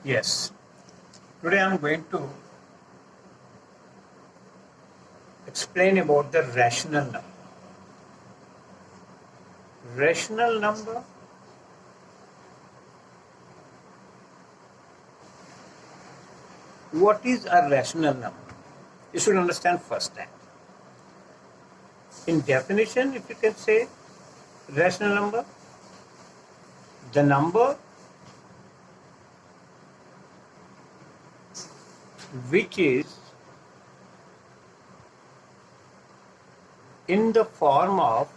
Yes, today I am going to explain about the rational number. Rational number, what is a rational number? You should understand first that. In definition, if you can say rational number, the number which is in the form of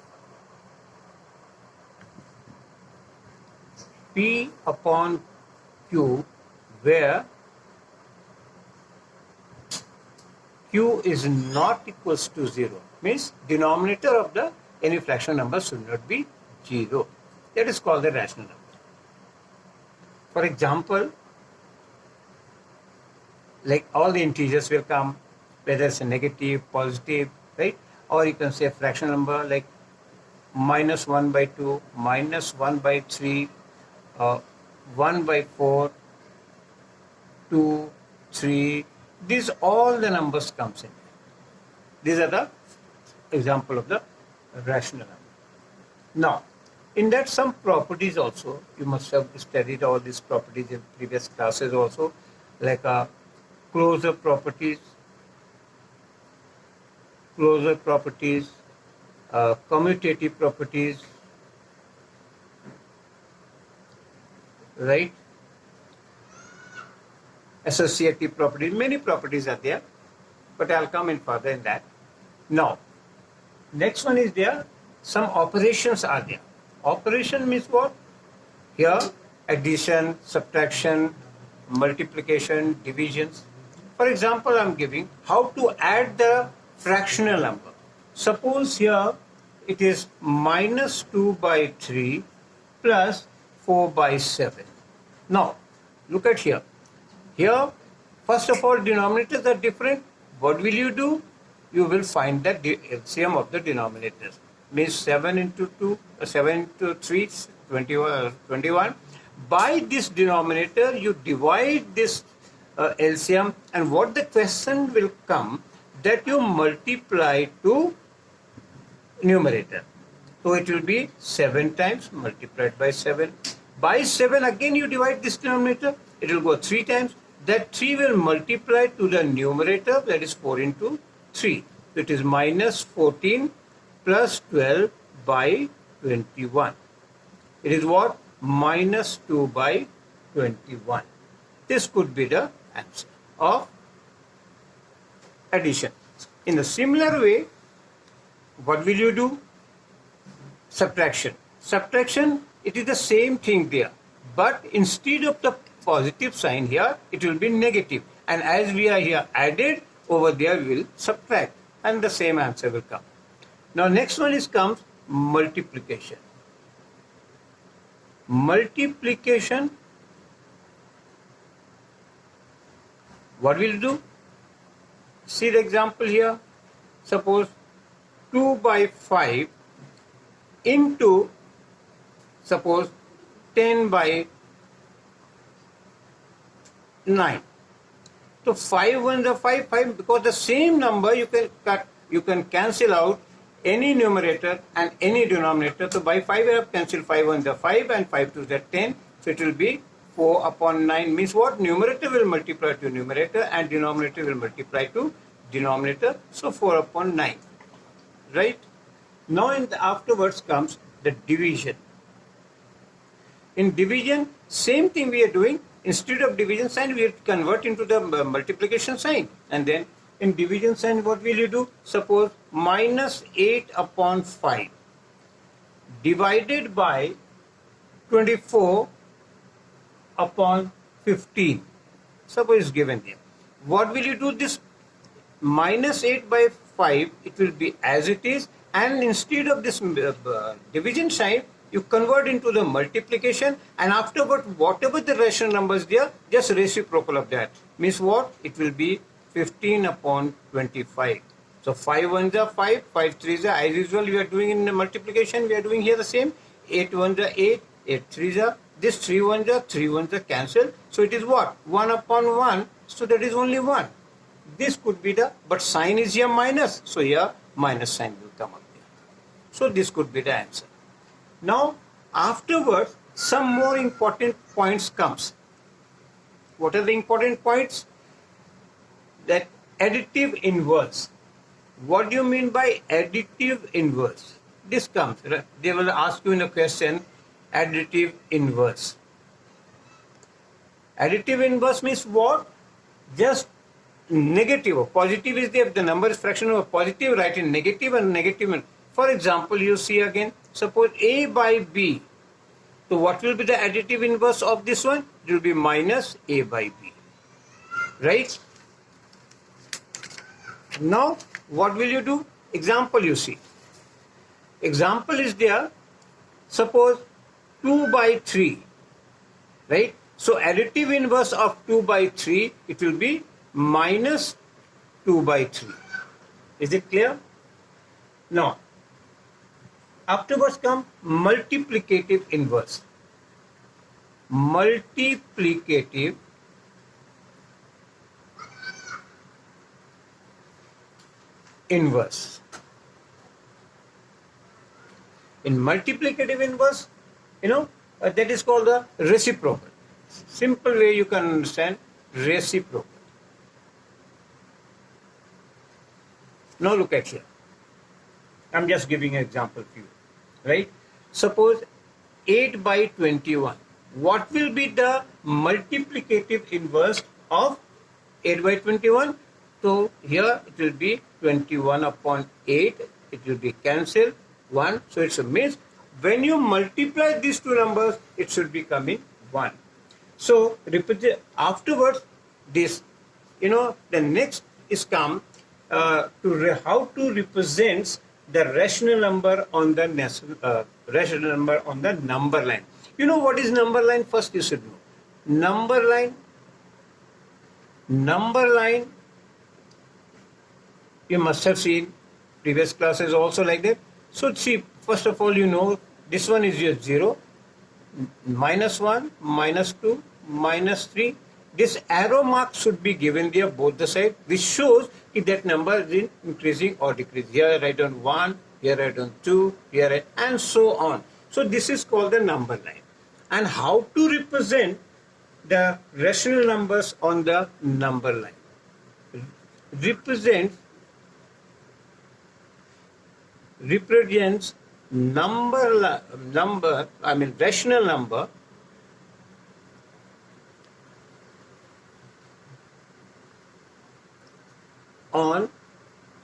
P upon Q, where Q is not equals to 0, means denominator of the any fraction number should not be 0. That is called the rational number. For example, like all the integers will come, whether it's a negative, positive, right? Or you can say a fraction number like minus 1 by 2, minus 1 by 3, 1 by 4, 2, 3. These all the numbers comes in. These are the example of the rational number. Now, in that some properties also, you must have studied all these properties in previous classes also, like closure properties, commutative properties, right? Associative properties, many properties are there, but I'll come in further in that. Now, next one is there, some operations are there. Operation means what? Here, addition, subtraction, multiplication, divisions. For example, I'm giving how to add the fractional number. Suppose here it is minus 2 by 3 plus 4 by 7. Now, look at here. Here, first of all, denominators are different. What will you do? You will find the LCM of the denominators. Means 7 into 2, 7 into 3, 21. By this denominator, you divide this LCM, and what the question will come, that you multiply to numerator. So it will be 7 times multiplied by 7. By 7 again you divide this denominator, it will go 3 times. That 3 will multiply to the numerator, that is 4 into 3. So it is minus 14 plus 12 by 21. It is what? Minus 2 by 21. This could be the answer of addition. In a similar way, what will you do? Subtraction. Subtraction, it is the same thing there. But instead of the positive sign here, it will be negative. And as we are here added, over there we will subtract. And the same answer will come. Now next one comes multiplication. Multiplication, what will you do? See the example here. Suppose 2 by 5 into, suppose 10 by 9. So 5 ones are 5, 5, because the same number you can cut, you can cancel out any numerator and any denominator. So by 5 you have cancelled 5 ones are 5 and 5 twos are 10. So it will be 4 upon 9, means what? Numerator will multiply to numerator and denominator will multiply to denominator. So 4 upon 9. Right? Now in the afterwards comes the division. In division, same thing we are doing. Instead of division sign, we convert into the multiplication sign. And then in division sign, what will you do? Suppose minus 8 upon 5 divided by 24 upon 15. Suppose it's given there. What will you do? This minus 8 by 5, it will be as it is. And instead of this division sign, you convert into the multiplication, and afterward whatever the rational numbers there, just reciprocal of that. Means what? It will be 15 upon 25. So 5 ones are 5, 5 threes are, as usual we are doing in the multiplication, we are doing here the same. 8 ones are 8, 8 threes are This 3 ones are cancelled. So it is what? 1 upon 1. So that is only 1. This could be the, but sign is here minus. So here minus sign will come up here. So this could be the answer. Now afterwards, some more important points comes. What are the important points? That additive inverse. What do you mean by additive inverse? This comes. They will ask you in a question, additive inverse. Additive inverse means what? Just negative or positive is there. If the number is fraction of a positive, write in negative and negative. For example, you see again, suppose A by B. So what will be the additive inverse of this one? It will be minus A by B. Right? Now, what will you do? Example you see. Example is there. Suppose 2 by 3. Right? So additive inverse of 2 by 3, it will be minus 2 by 3. Is it clear? Now, afterwards come multiplicative inverse. Multiplicative inverse. In multiplicative inverse, that is called the reciprocal. Simple way you can understand, reciprocal. Now look at here. I'm just giving an example to you. Right? Suppose 8 by 21. What will be the multiplicative inverse of 8 by 21? So here it will be 21 upon 8. It will be cancelled. 1. So it means when you multiply these two numbers, it should be coming 1. So afterwards, this, the next is come to how to represent the rational number on the number line. You know what is number line? First you should know. Number line, you must have seen previous classes also like that. So see, first of all, this one is just 0, minus 1, minus 2, minus 3. This arrow mark should be given there both the sides, which shows if that number is increasing or decreasing. Here I write on 1, here I write on 2, here and so on. So this is called the number line. And how to represent the rational numbers on the number line? Represents rational number on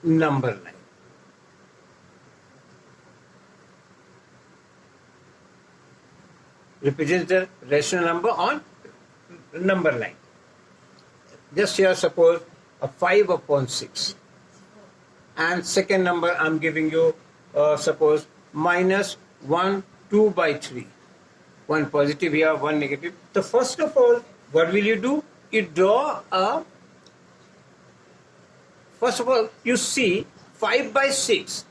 number line. Represents the rational number on number line. Just here suppose a 5 upon 6. And second number I'm giving you suppose minus 1, 2 by 3. One positive here, one negative. So first of all, what will you do? You draw a, first of all, you see 5 by 6.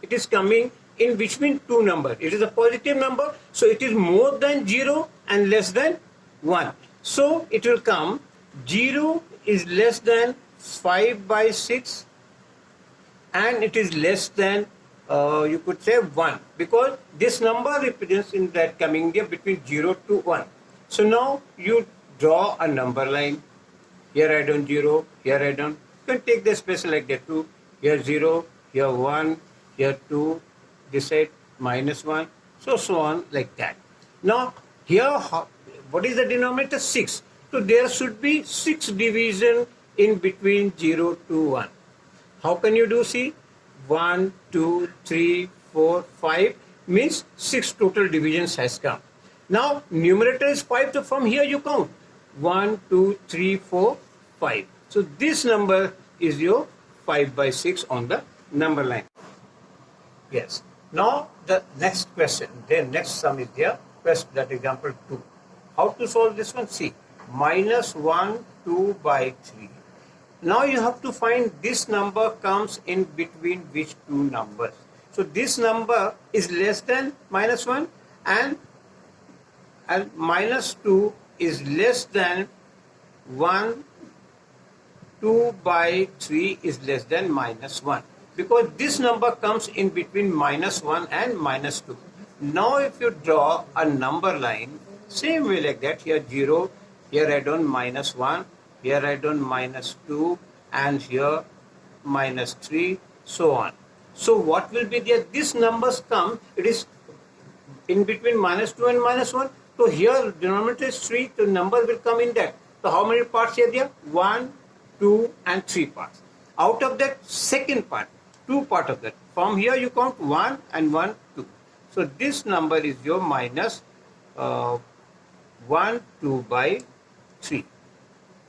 It is coming in between two numbers. It is a positive number, so it is more than 0 and less than 1. So it will come 0 is less than 5 by 6 and it is less than you could say 1, because this number represents in that coming there between 0 to 1. So now you draw a number line. Here I don't 0, here I don't. You can take the space like that too. Here 0, here 1, here 2, this side minus 1, so on like that. Now here, what is the denominator? 6. So there should be 6 division in between 0 to 1. How can you do? See, 1, 2, 3, 4, 5 means 6 total divisions has come. Now numerator is 5, so from here you count 1, 2, 3, 4, 5. So this number is your 5 by 6 on the number line. Yes. Now the next question, the next sum is there. First, that example 2. How to solve this one? See, minus 1, 2 by 3. Now you have to find this number comes in between which two numbers. So this number is less than minus 1 and and minus 2 is less than 1, 2 by 3 is less than minus 1, because this number comes in between minus 1 and minus 2. Now if you draw a number line, same way like that, here 0, here I done minus 1, here I done minus 2, and here minus 3, so on. So what will be there? These numbers come, it is in between minus 2 and minus 1. So here denominator is 3, the number will come in that. So how many parts are there? 1, 2 and 3 parts. Out of that second part, 2 part of that. From here you count 1 and 1, 2. So this number is your minus 1, 2 by 3.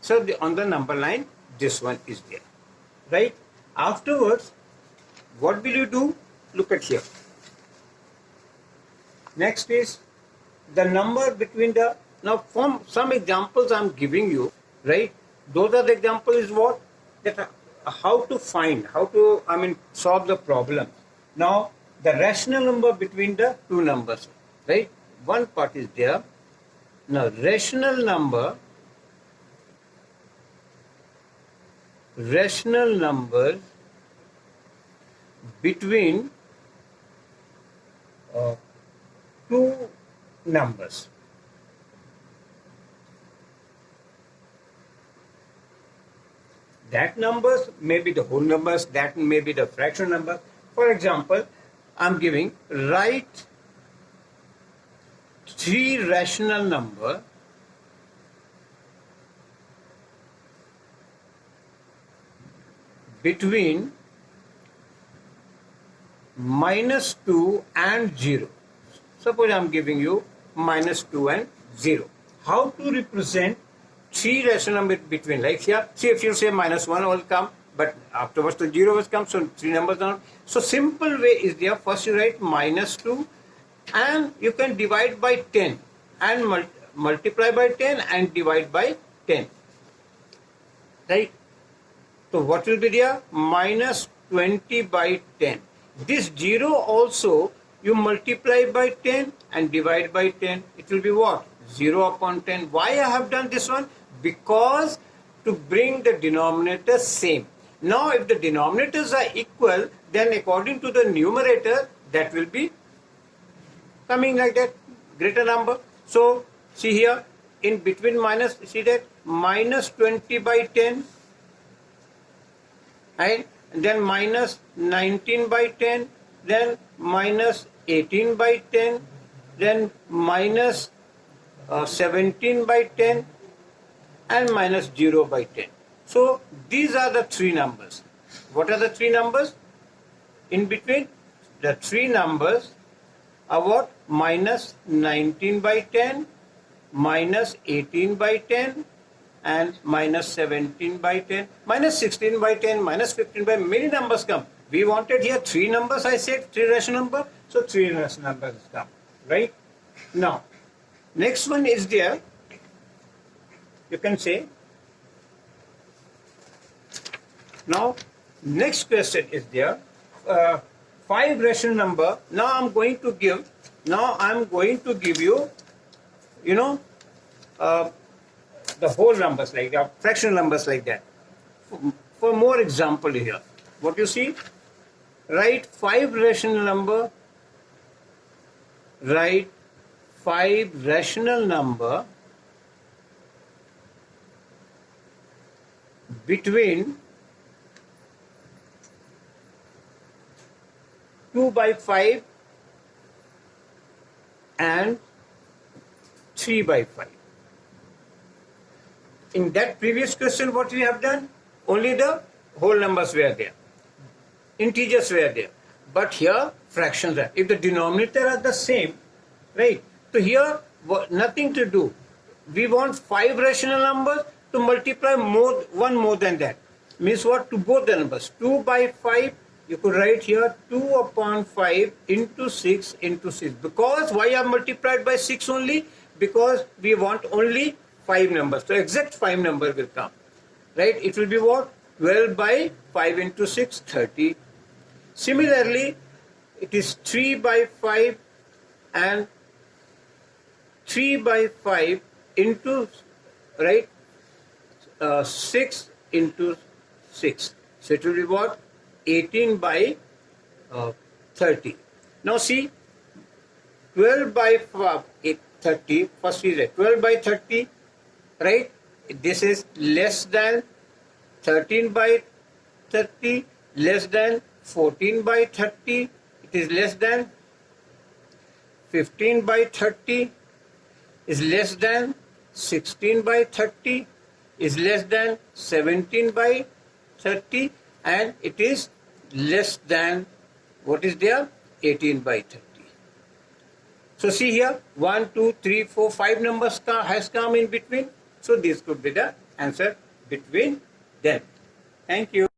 So on the number line, this one is there. Right? Afterwards, what will you do? Look at here. Next is the number between the, now from some examples I am giving you, right? Those are the examples is what? That how to find, how to, solve the problem. Now, the rational number between the two numbers, right? One part is there. Now, rational numbers between two numbers. That numbers may be the whole numbers, that may be the fraction number. For example, I'm giving, write 3 rational number between minus 2 and 0. Suppose I'm giving you minus 2 and 0. How to represent 3 rational numbers between? Like here, see, if you say minus 1 will come, but afterwards the 0 will come, so 3 numbers are. So simple way is there. First you write minus 2 and you can divide by 10 and multiply by 10 and divide by 10. Right? So what will be there? Minus 20 by 10. This 0 also you multiply by 10 and divide by 10. It will be what? 0 upon 10. Why I have done this one? Because to bring the denominator same. Now if the denominators are equal, then according to the numerator, that will be coming like that, greater number. So see here, in between minus, see that minus 20 by 10, right? And then minus 19 by 10, then minus 18 by 10, then minus 17 by 10, and minus 0 by 10. So these are the 3 numbers. What are the 3 numbers? In between, the 3 numbers are what? Minus 19 by 10, minus 18 by 10, and minus 17 by 10, minus 16 by 10, minus 15 by, many numbers come. We wanted here 3 numbers, I said, 3 rational numbers, so 3 rational numbers come, right? Now, next one is there, you can say, now, next question is there, 5 rational number, now I'm going to give you, the whole numbers like that, fractional numbers like that. For more example here, what you see, write 5 rational number, between 2 by 5 and 3 by 5. In that previous question, what we have done? Only the whole numbers were there. Integers were there. But here, fractions are. If the denominator are the same, right? So here, nothing to do. We want 5 rational numbers to multiply one more than that. Means what? To both the numbers. 2 by 5, you could write here 2 upon 5 into 6 into 6. Because why I have multiplied by 6 only? Because we want only 5 numbers. So exact 5 number will come. Right? It will be what? 12 by 5 into 6, 30. Similarly, it is 3 by 5 and 3 by 5 into, right, 6 into 6. So it will be what? 18 by 30. Now see, 12 by 30, first is 12 by 30, right? This is less than 13 by 30, less than 14 by 30, it is less than 15 by 30, is less than 16 by 30, is less than 17 by 30, and it is less than, what is there? 18 by 30. So see here, 1, 2, 3, 4, 5 numbers has come in between. So this could be the answer between them. Thank you.